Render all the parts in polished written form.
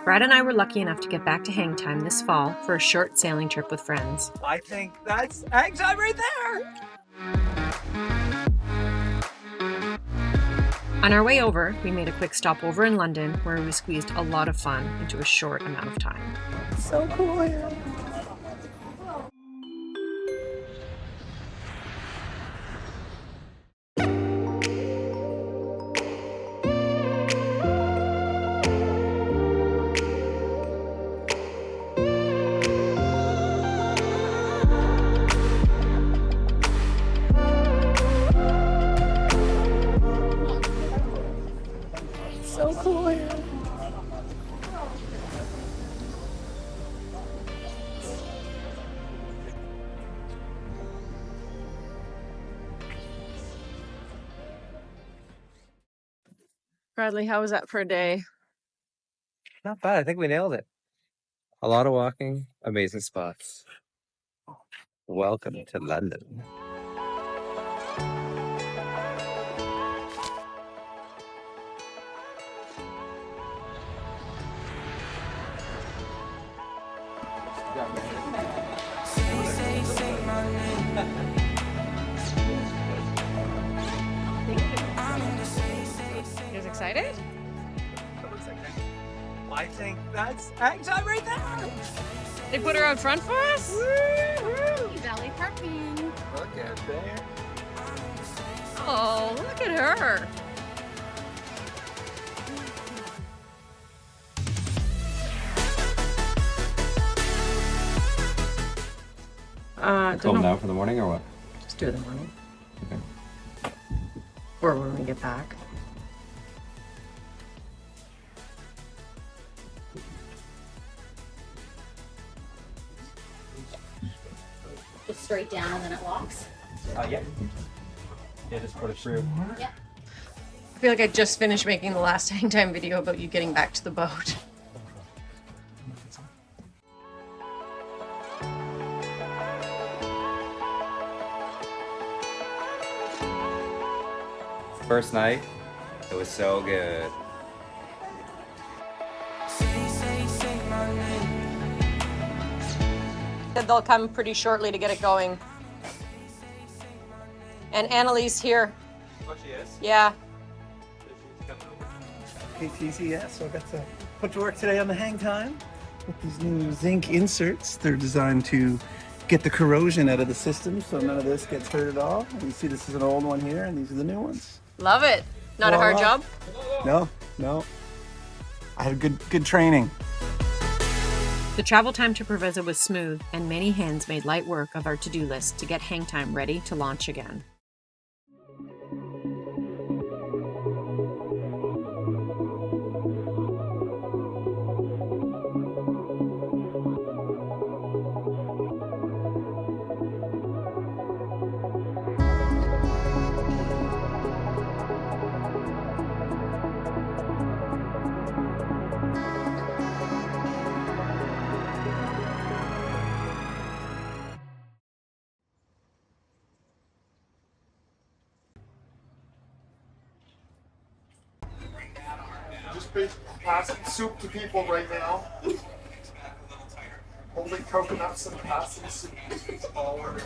Brad and I were lucky enough to get back to Hangtime this fall for a short sailing trip with friends. I think that's Hangtime right there! On our way over, we made a quick stop over in London where we squeezed a lot of fun into a short amount of time. So cool here. So cool here. Bradley, how was that for a day? Not bad. I think we nailed it. A lot of walking, amazing spots. Welcome to London. You guys excited? I think that's Hangtime right there! They put her out front for us? Valley parking. Look at there. Oh, look at her. Home now for the morning or what? Just do it in the morning. Okay. Or when we get back. Just straight down and then it locks. Yeah. Yeah, just put it through. Yep. I feel like I just finished making the last Hangtime video about you getting back to the boat. First night, it was so good. They'll come pretty shortly to get it going. And Annalise here. Oh, she is? Yeah. Hey TC, so I got to put to work today on the Hangtime with these new zinc inserts. They're designed to get the corrosion out of the system so none of this gets hurt at all. And you see this is an old one here and these are the new ones. Love it. Not a hard Voila. job? No. I had good training. The travel time to Preveza was smooth, and many hands made light work of our to-do list to get Hangtime ready to launch again. Just passing soup to people right now. Holding coconuts and passing soup all over.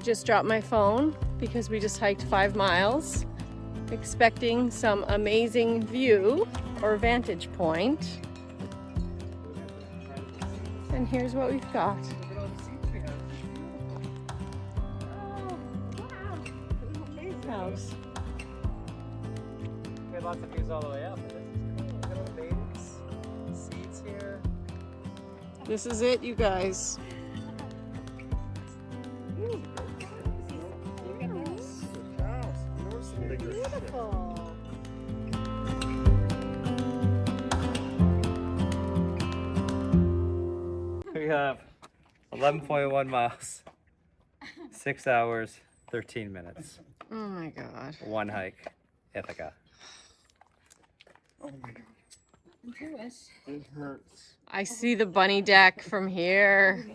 just dropped my phone because we just hiked 5 miles, expecting some amazing view or vantage point. And here's what we've got. Oh, wow. Little house. We had lots of views all the way up. This is cool. Look at all the babies. Seeds here. This is it, you guys. Beautiful. We have 11.1 miles, 6 hours, 13 minutes. Oh my God. One hike, Ithica. Oh my god. It hurts. I see the bunny deck from here.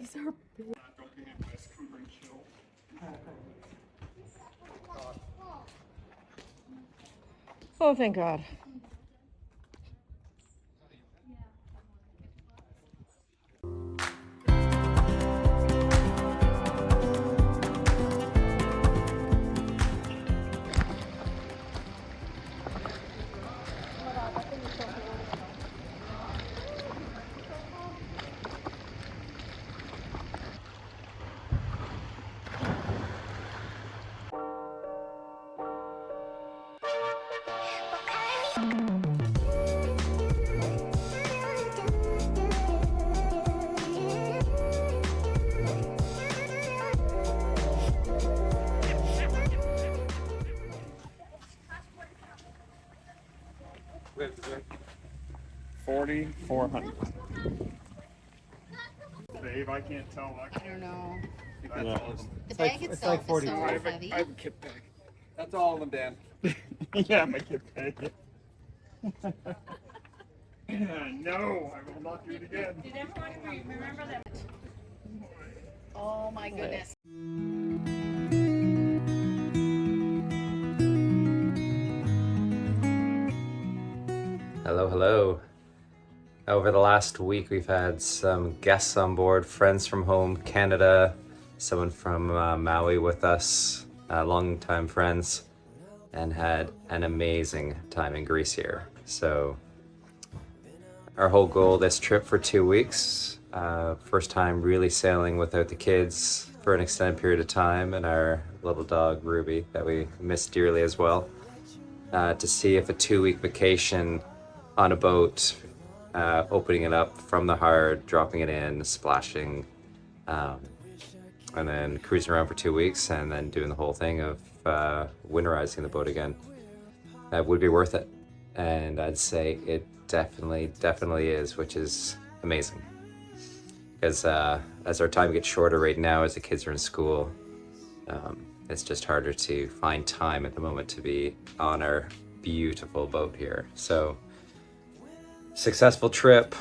Oh, thank God. $4,400. Babe, I can't tell. I don't know. Yeah. The bag it's itself like 40. is so I have heavy. a kit bag. That's all of them, Dan. Yeah, my kit bag. No, I will not do it again. Did everyone remember that? Oh my goodness. Hello, hello. Over the last week, we've had some guests on board, friends from home, Canada, someone from Maui with us, longtime friends, and had an amazing time in Greece here. So our whole goal this trip for 2 weeks, first time really sailing without the kids for an extended period of time, and our little dog Ruby that we miss dearly as well, to see if a 2-week vacation on a boat, opening it up from the hard, dropping it in, splashing, and then cruising around for 2 weeks, and then doing the whole thing of winterizing the boat again. That would be worth it. And I'd say it definitely is, which is amazing. Because as our time gets shorter right now, as the kids are in school, it's just harder to find time at the moment to be on our beautiful boat here. So, successful trip.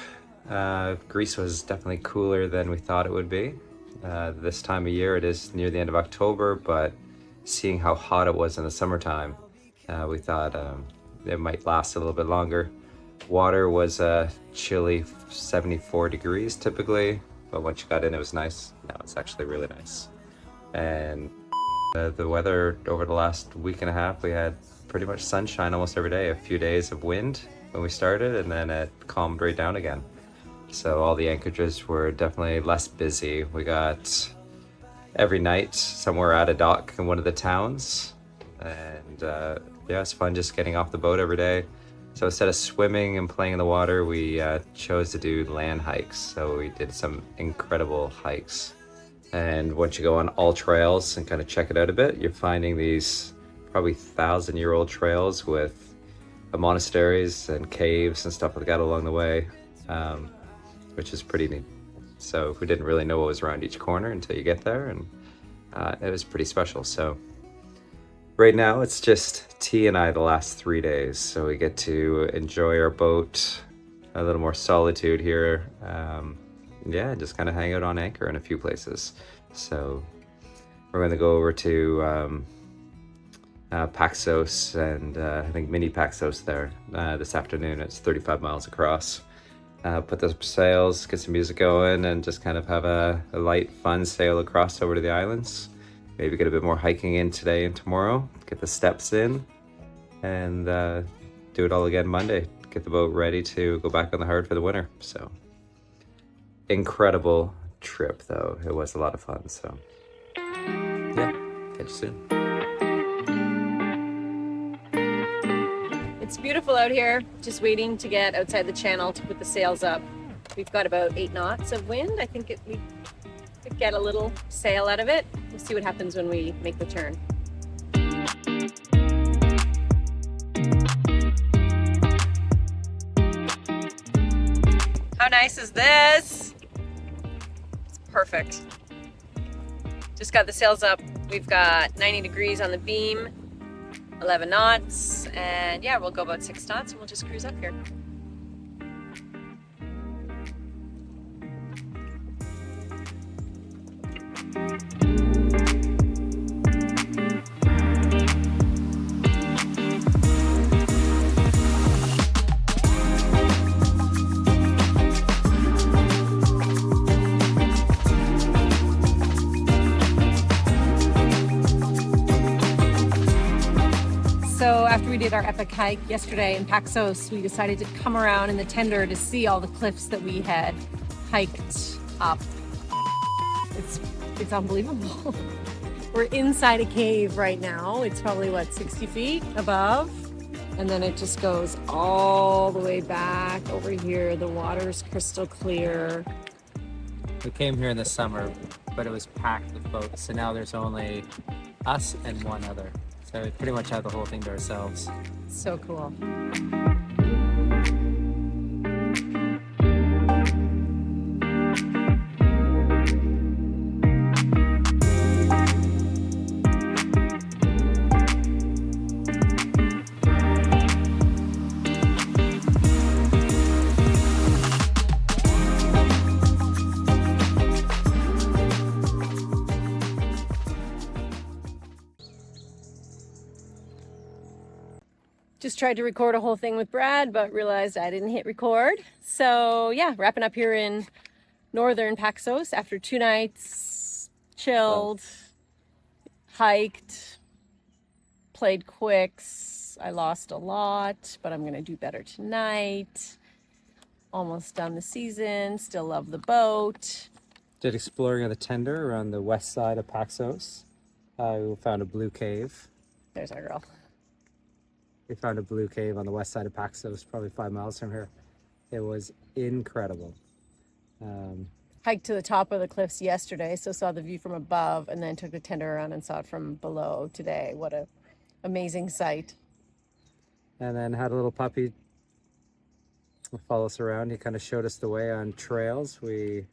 Greece was definitely cooler than we thought it would be. This time of year, it is near the end of October, but seeing how hot it was in the summertime, we thought it might last a little bit longer. Water was chilly 74 degrees typically, but once you got in, it was nice. Now it's actually really nice. And the weather over the last week and a half, we had pretty much sunshine almost every day. A few days of wind when we started, and then it calmed right down again. So all the anchorages were definitely less busy. We got every night somewhere at a dock in one of the towns, and yeah, it's fun just getting off the boat every day. So instead of swimming and playing in the water, we chose to do land hikes. So we did some incredible hikes. And once you go on all trails and kind of check it out a bit, you're finding these probably 1,000-year-old trails with monasteries and caves and stuff like that along the way, which is pretty neat. So we didn't really know what was around each corner until you get there, and it was pretty special. So right now it's just T and I the last 3 days, so we get to enjoy our boat, a little more solitude here. Yeah, just kind of hang out on anchor in a few places. So we're going to go over to Paxos and I think mini Paxos there this afternoon. It's 35 miles across. Put the sails, get some music going, and just kind of have a light, fun sail across over to the islands. maybe get a bit more hiking in today and tomorrow, get the steps in, and do it all again Monday. Get the boat ready to go back on the hard for the winter. So incredible trip though. It was a lot of fun. So yeah, catch you soon. It's beautiful out here, just waiting to get outside the channel to put the sails up. We've got about 8 knots of wind. I think we could get a little sail out of it. We'll see what happens when we make the turn. How nice is this? It's perfect. Just got the sails up. We've got 90 degrees on the beam, 11 knots, and yeah, we'll go about 6 knots and we'll just cruise up here. So after we did our epic hike yesterday in Paxos, we decided to come around in the tender to see all the cliffs that we had hiked up. It's unbelievable. We're inside a cave right now. It's probably, what, 60 feet above? And then it just goes all the way back over here. The water's crystal clear. We came here in the summer, but it was packed with boats. So now there's only us and one other. So we pretty much have the whole thing to ourselves. So cool. Just tried to record a whole thing with Brad, but realized I didn't hit record. So yeah, wrapping up here in northern Paxos after 2 nights, chilled, hiked, played quicks. I lost a lot, but I'm gonna do better tonight. Almost done the season, still love the boat. Did exploring on the tender around the west side of Paxos. We found a blue cave. There's our girl. We found a blue cave on the west side of Paxos, probably 5 miles from here. It was incredible. Hiked to the top of the cliffs yesterday, so saw the view from above, and then took the tender around and saw it from below today. What a amazing sight. And then had a little puppy follow us around. He kind of showed us the way on trails. We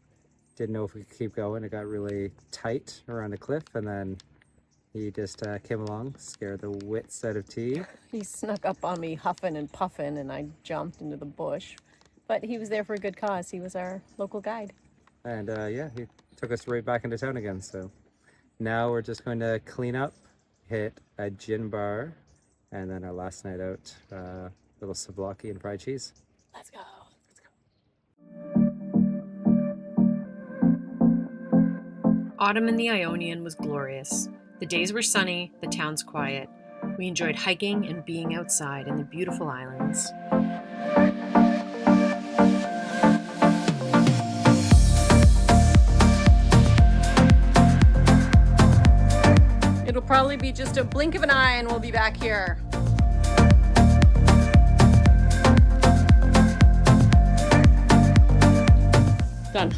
didn't know if we could keep going. It got really tight around a cliff, and then he just came along, scared the wits out of T. He snuck up on me huffing and puffing, and I jumped into the bush. But he was there for a good cause. He was our local guide. And yeah, he took us right back into town again. So now we're just going to clean up, hit a gin bar, and then our last night out, little souvlaki and fried cheese. Let's go. Autumn in the Ionian was glorious. The days were sunny, the town's quiet. We enjoyed hiking and being outside in the beautiful islands. It'll probably be just a blink of an eye and we'll be back here. Done.